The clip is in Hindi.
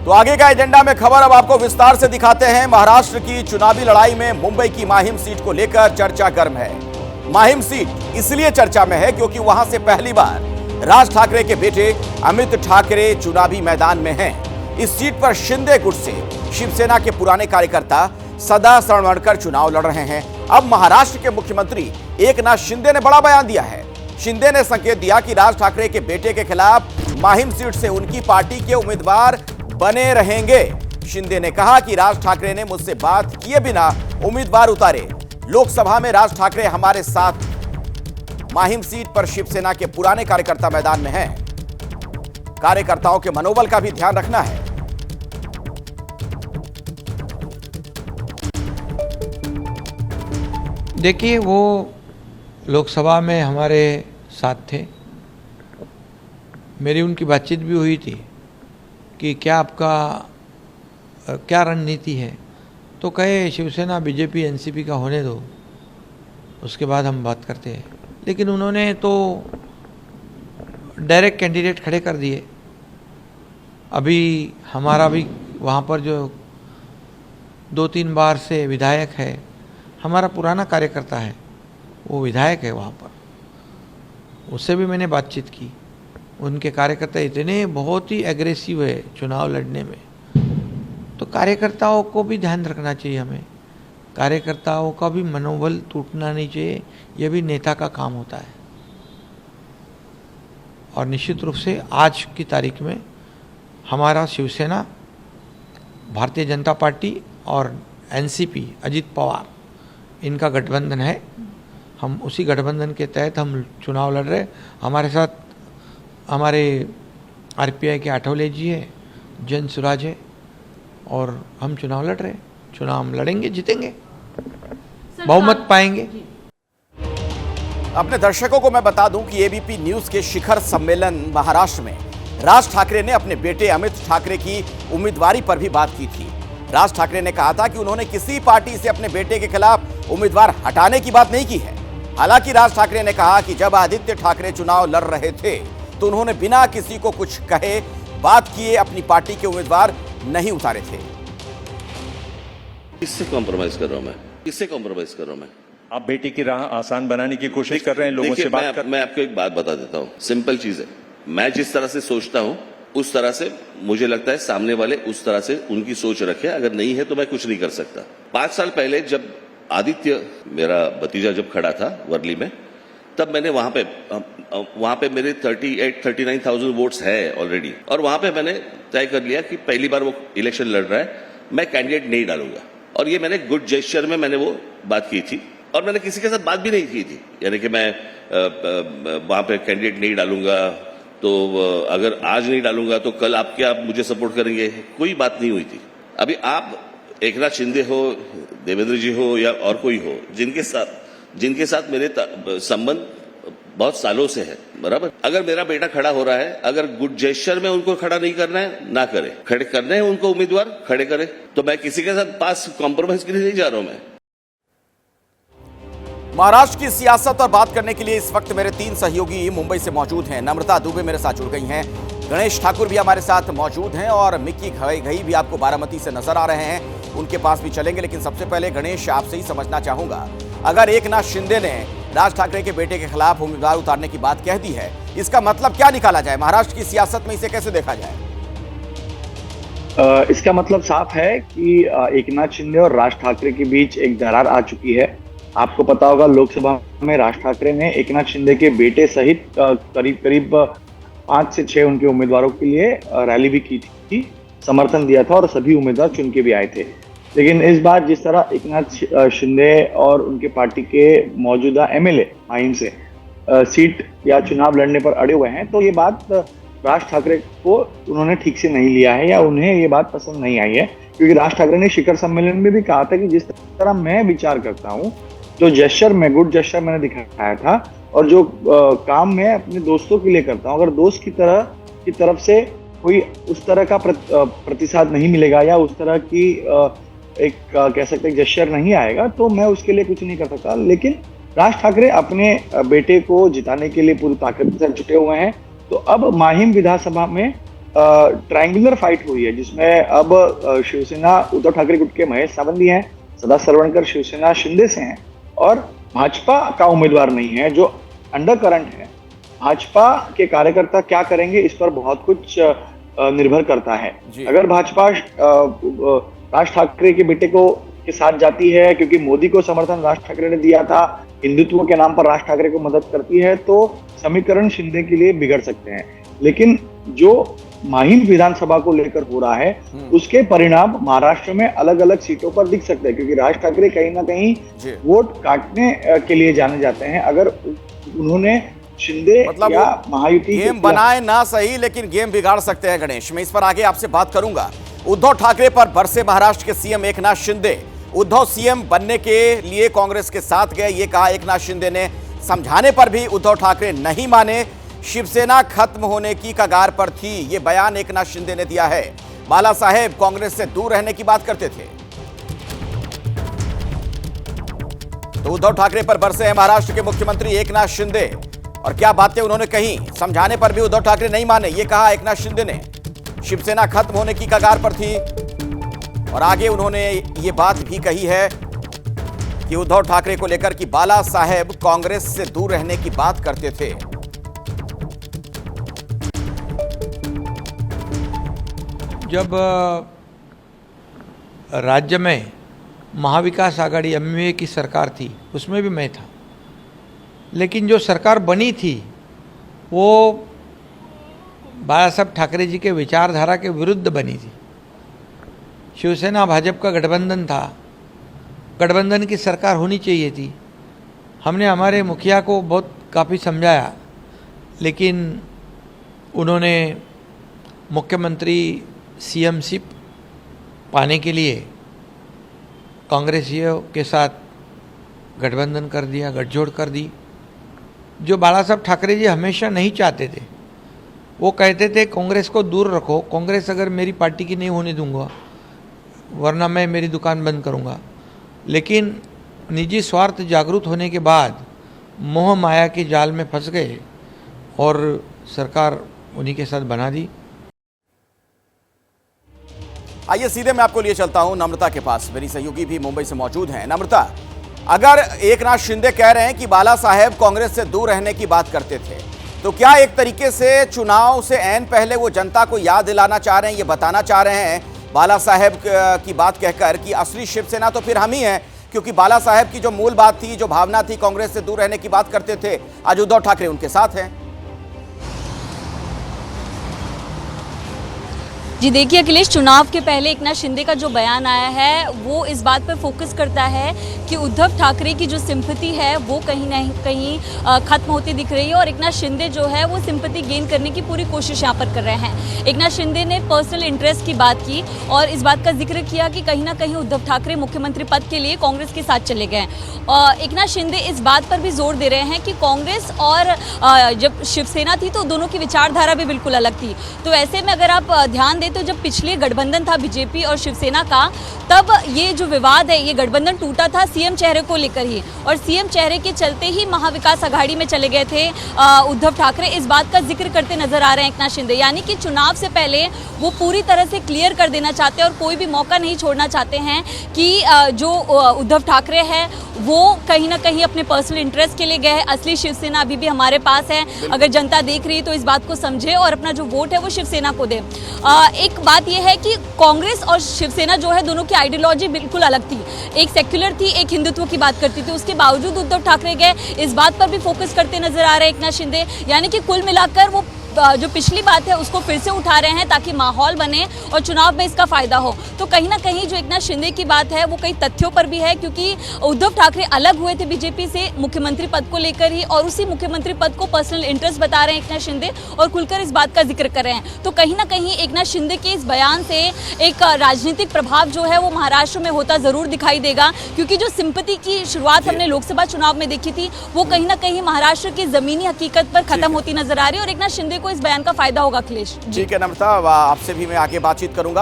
तो आगे का एजेंडा में खबर अब आपको विस्तार से दिखाते हैं। महाराष्ट्र की चुनावी लड़ाई में मुंबई की माहिम सीट को लेकर चर्चा गर्म है। माहिम सीट इसलिए चर्चा में है क्योंकि वहां से पहली बार राज ठाकरे के बेटे अमित ठाकरे चुनावी मैदान में हैं। इस सीट पर शिंदे गुट से शिवसेना के पुराने कार्यकर्ता सदा सणवणकर चुनाव लड़ रहे हैं। अब महाराष्ट्र के मुख्यमंत्री एकनाथ शिंदे ने बड़ा बयान दिया है। शिंदे ने संकेत दिया कि राज ठाकरे के बेटे के खिलाफ माहिम सीट से उनकी पार्टी के उम्मीदवार बने रहेंगे। शिंदे ने कहा कि राज ठाकरे ने मुझसे बात किए बिना उम्मीदवार उतारे। लोकसभा में राज ठाकरे हमारे साथ। माहिम सीट पर शिवसेना के पुराने कार्यकर्ता मैदान में हैं। कार्यकर्ताओं के मनोबल का भी ध्यान रखना है। देखिए, वो लोकसभा में हमारे साथ थे। मेरी उनकी बातचीत भी हुई थी कि क्या आपका क्या रणनीति है। तो कहे शिवसेना बीजेपी एनसीपी का होने दो, उसके बाद हम बात करते हैं। लेकिन उन्होंने तो डायरेक्ट कैंडिडेट खड़े कर दिए। अभी हमारा भी वहाँ पर जो 2-3 बार से विधायक है, हमारा पुराना कार्यकर्ता है, वो विधायक है वहाँ पर। उससे भी मैंने बातचीत की। उनके कार्यकर्ता इतने बहुत ही एग्रेसिव है चुनाव लड़ने में। तो कार्यकर्ताओं को भी ध्यान रखना चाहिए हमें। कार्यकर्ताओं का भी मनोबल टूटना नहीं चाहिए। यह भी नेता का काम होता है। और निश्चित रूप से आज की तारीख में हमारा शिवसेना, भारतीय जनता पार्टी और एनसीपी अजित पवार, इनका गठबंधन है। हम उसी गठबंधन के तहत हम चुनाव लड़ रहे। हमारे साथ हमारे आरपीआई के आठवले जी है, जन सुराज है, और हम चुनाव लड़ रहे हैं। चुनाव हम लड़ेंगे, जीतेंगे, बहुमत पाएंगे। अपने दर्शकों को मैं बता दूं कि एबीपी न्यूज के शिखर सम्मेलन महाराष्ट्र में राज ठाकरे ने अपने बेटे अमित ठाकरे की उम्मीदवारी पर भी बात की थी। राज ठाकरे ने कहा था कि उन्होंने किसी पार्टी से अपने बेटे के खिलाफ उम्मीदवार हटाने की बात नहीं की है। हालांकि राज ठाकरे ने कहा कि जब आदित्य ठाकरे चुनाव लड़ रहे थे तो उन्होंने बिना किसी को कुछ कहे, बात किए अपनी पार्टी के उम्मीदवार नहीं उतारे थे। किससे कॉम्प्रोमाइज कर रहा हूं मैं? किससे कॉम्प्रोमाइज कर रहा हूं मैं? आप बेटी की राह आसान बनाने की कोशिश कर रहे हैं, लोगों से बात कर। मैं आपको एक बात बता देता हूं, सिंपल चीज है। मैं जिस तरह से सोचता हूं उस तरह से मुझे लगता है सामने वाले उस तरह से उनकी सोच रखे। अगर नहीं है तो मैं कुछ नहीं कर सकता। 5 साल पहले जब आदित्य, मेरा भतीजा, जब खड़ा था वर्ली में, तब मैंने वहां पे मेरे 39,000 वोट्स है ऑलरेडी। और वहां पे मैंने तय कर लिया कि पहली बार वो इलेक्शन लड़ रहा है, मैं कैंडिडेट नहीं डालूंगा। और ये मैंने गुड जेस्चर में मैंने वो बात की थी। और मैंने किसी के साथ बात भी नहीं की थी, यानी कि मैं वहां पे कैंडिडेट नहीं डालूंगा, तो अगर आज नहीं डालूंगा तो कल आप क्या मुझे सपोर्ट करेंगे, कोई बात नहीं हुई थी। अभी आप एकनाथ शिंदे हो, देवेंद्र जी हो या और कोई हो, जिनके साथ मेरे संबंध बहुत सालों से है, बराबर। अगर मेरा बेटा खड़ा हो रहा है, अगर गुड जेस्चर में उनको खड़ा नहीं करना है, ना करे। खड़े करने हैं उनको उम्मीदवार, खड़े करे। तो मैं किसी के साथ पास कॉम्प्रोमाइज के लिए नहीं जा रहा हूं मैं। महाराष्ट्र की सियासत पर बात करने के लिए इस वक्त मेरे 3 सहयोगी मुंबई से मौजूद हैं। नम्रता दुबे मेरे साथ जुड़ गई हैं, गणेश ठाकुर भी हमारे साथ मौजूद हैं, और मिक्की घई भी आपको बारामती से नजर आ रहे हैं। उनके पास भी चलेंगे, लेकिन सबसे पहले गणेश, आपसे ही समझना चाहूंगा, अगर एकनाथ शिंदे ने राज ठाकरे के बेटे के खिलाफ उम्मीदवार उतारने की बात कह दी है, इसका मतलब क्या निकाला जाए? महाराष्ट्र की सियासत में इसे कैसे देखा जाए? इसका मतलब साफ है कि एकनाथ शिंदे और राज ठाकरे के बीच एक दरार आ चुकी है। आपको पता होगा, लोकसभा में राज ठाकरे ने एकनाथ शिंदे के बेटे सहित करीब 5 से 6 उनके उम्मीदवारों के लिए रैली भी की थी, समर्थन दिया था, और सभी उम्मीदवार चुन के भी आए थे। लेकिन इस बार जिस तरह एकनाथ शिंदे और उनके पार्टी के मौजूदा एमएलए माहिम से सीट या चुनाव लड़ने पर अड़े हुए हैं, तो ये बात राज ठाकरे को उन्होंने ठीक से नहीं लिया है, या उन्हें ये बात पसंद नहीं आई है। क्योंकि राज ठाकरे ने शिखर सम्मेलन में भी कहा था कि जिस तरह मैं विचार करता हूँ, जो जेस्चर में गुड जेस्चर मैंने दिखाया था, और जो काम मैं अपने दोस्तों के लिए करता हूँ, अगर दोस्त की तरफ से कोई उस तरह का प्रतिसाद नहीं मिलेगा, या उस तरह की एक कह सकते हैं जेस्चर नहीं आएगा, तो मैं उसके लिए कुछ नहीं कर सकता। लेकिन राज ठाकरे अपने बेटे को जिताने के लिए पूरी ताकत से जुटे हुए हैं। तो अब माहिम विधानसभा में ट्रायंगुलर फाइट हुई है, जिसमें अब शिवसेना उद्धव ठाकरे गुट के महेश सावंत हैं, सदा सरवणकर शिवसेना शिंदे से हैं, और भाजपा का उम्मीदवार नहीं है, जो अंडर करंट है। भाजपा के कार्यकर्ता क्या करेंगे, इस पर बहुत कुछ निर्भर करता है। अगर भाजपा राज ठाकरे के बेटे को के साथ जाती है, क्योंकि मोदी को समर्थन राज ठाकरे ने दिया था, हिंदुत्व के नाम पर राज ठाकरे को मदद करती है, तो समीकरण शिंदे के लिए बिगड़ सकते हैं। लेकिन जो माहिम विधानसभा को लेकर हो रहा है, उसके परिणाम महाराष्ट्र में अलग अलग सीटों पर दिख सकते हैं, क्योंकि राज ठाकरे कहीं ना कहीं वोट काटने के लिए जाने जाते हैं। अगर उन्होंने शिंदे मतलब या महायुति गेम बनाए ना सही, लेकिन गेम बिगाड़ सकते हैं गणेश। मैं इस पर आगे आपसे बात करूंगा। उद्धव ठाकरे पर बरसे महाराष्ट्र के सीएम एकनाथ शिंदे। उद्धव सीएम बनने के लिए कांग्रेस के साथ गए, ये कहा एकनाथ शिंदे ने। समझाने पर भी उद्धव ठाकरे नहीं माने। शिवसेना खत्म होने की कगार पर थी, ये बयान एकनाथ शिंदे ने दिया है। बाला साहेब कांग्रेस से दूर रहने की बात करते थे। तो उद्धव ठाकरे पर बरसे हैं महाराष्ट्र के मुख्यमंत्री एकनाथ शिंदे, और क्या बातें उन्होंने कही। समझाने पर भी उद्धव ठाकरे नहीं माने, ये कहा एकनाथ शिंदे ने। शिवसेना खत्म होने की कगार पर थी, और आगे उन्होंने ये बात भी कही है कि उद्धव ठाकरे को लेकर कि बाला साहेब कांग्रेस से दूर रहने की बात करते थे। जब राज्य में महाविकास आघाड़ी एमवीए की सरकार थी, उसमें भी मैं था, लेकिन जो सरकार बनी थी वो बाला साहब ठाकरे जी के विचारधारा के विरुद्ध बनी थी। शिवसेना भाजपा का गठबंधन था, गठबंधन की सरकार होनी चाहिए थी। हमने हमारे मुखिया को बहुत काफ़ी समझाया, लेकिन उन्होंने मुख्यमंत्री सीएमशिप पाने के लिए कांग्रेसियों के साथ गठबंधन कर दिया, गठजोड़ कर दी, जो बाला साहब ठाकरे जी हमेशा नहीं चाहते थे। वो कहते थे कांग्रेस को दूर रखो, कांग्रेस अगर मेरी पार्टी की नहीं होने दूंगा, वरना मैं मेरी दुकान बंद करूंगा। लेकिन निजी स्वार्थ जागरूक होने के बाद मोह माया की जाल में फंस गए और सरकार उन्हीं के साथ बना दी। आइए सीधे मैं आपको लिए चलता हूं नम्रता के पास। मेरी सहयोगी भी मुंबई से मौजूद हैं। नम्रता, अगर एकनाथ शिंदे कह रहे हैं कि बाला साहेब कांग्रेस से दूर रहने की बात करते थे, तो क्या एक तरीके से चुनाव से ऐन पहले वो जनता को याद दिलाना चाह रहे हैं, ये बताना चाह रहे हैं बाला साहेब की बात कहकर कि असली शिवसेना तो फिर हम ही हैं, क्योंकि बाला साहेब की जो मूल बात थी, जो भावना थी, कांग्रेस से दूर रहने की बात करते थे, आज उद्धव ठाकरे उनके साथ हैं। जी देखिए अखिलेश, चुनाव के पहले एकनाथ शिंदे का जो बयान आया है वो इस बात पर फोकस करता है कि उद्धव ठाकरे की जो सिंपैथी है वो कहीं ना कहीं खत्म होती दिख रही है, और एकनाथ शिंदे जो है वो सिंपैथी गेन करने की पूरी कोशिश यहाँ पर कर रहे हैं। एकनाथ शिंदे ने पर्सनल इंटरेस्ट की बात की और इस बात का जिक्र किया कि कहीं ना कहीं उद्धव ठाकरे मुख्यमंत्री पद के लिए कांग्रेस के साथ चले गए। एकनाथ शिंदे इस बात पर भी जोर दे रहे हैं कि कांग्रेस और जब शिवसेना थी तो दोनों की विचारधारा भी बिल्कुल अलग थी। तो ऐसे में अगर आप ध्यान दें तो जब पिछले गठबंधन था बीजेपी और शिवसेना का, तब ये जो विवाद है, ये गठबंधन टूटा था सीएम चेहरे को लेकर ही, और सीएम चेहरे के चलते ही महाविकास आघाड़ी में चले गए थे उद्धव ठाकरे। इस बात का जिक्र करते नजर आ रहे हैं एकनाथ शिंदे, यानी कि चुनाव से पहले वो पूरी तरह से क्लियर कर देना चाहते हैं और कोई भी मौका नहीं छोड़ना चाहते हैं कि जो उद्धव ठाकरे है वो कहीं ना कहीं अपने पर्सनल इंटरेस्ट के लिए गए हैं। असली शिवसेना अभी भी हमारे पास है, अगर जनता देख रही है तो इस बात को समझे और अपना जो वोट है वो शिवसेना को दे। एक बात यह है कि कांग्रेस और शिवसेना जो है दोनों की आइडियोलॉजी बिल्कुल अलग थी, एक सेक्युलर थी, एक हिंदुत्व की बात करती थी। उसके बावजूद उद्धव ठाकरे गए, इस बात पर भी फोकस करते नजर आ रहे हैं एकनाथ शिंदे, यानी कि कुल मिलाकर वो जो पिछली बात है उसको फिर से उठा रहे हैं ताकि माहौल बने और चुनाव में इसका फायदा हो। तो कहीं ना कहीं जो एकनाथ शिंदे की बात है वो कई तथ्यों पर भी है, क्योंकि उद्धव ठाकरे अलग हुए थे बीजेपी से मुख्यमंत्री पद को लेकर ही, और उसी मुख्यमंत्री पद को पर्सनल इंटरेस्ट बता रहे हैं एकनाथ शिंदे और खुलकर इस बात का जिक्र कर रहे हैं। तो कहीं ना कहीं एकनाथ शिंदे के इस बयान से एक राजनीतिक प्रभाव जो है वो महाराष्ट्र में होता जरूर दिखाई देगा, क्योंकि जो सिंपैथी की शुरुआत हमने लोकसभा चुनाव में देखी थी वो कहीं ना कहीं महाराष्ट्र की जमीनी हकीकत पर खत्म होती नजर आ रही है, और एकनाथ शिंदे को इस बयान का फायदा होगा। अखिलेश, ठीक है नम्रता, आपसे भी मैं आगे बातचीत करूंगा।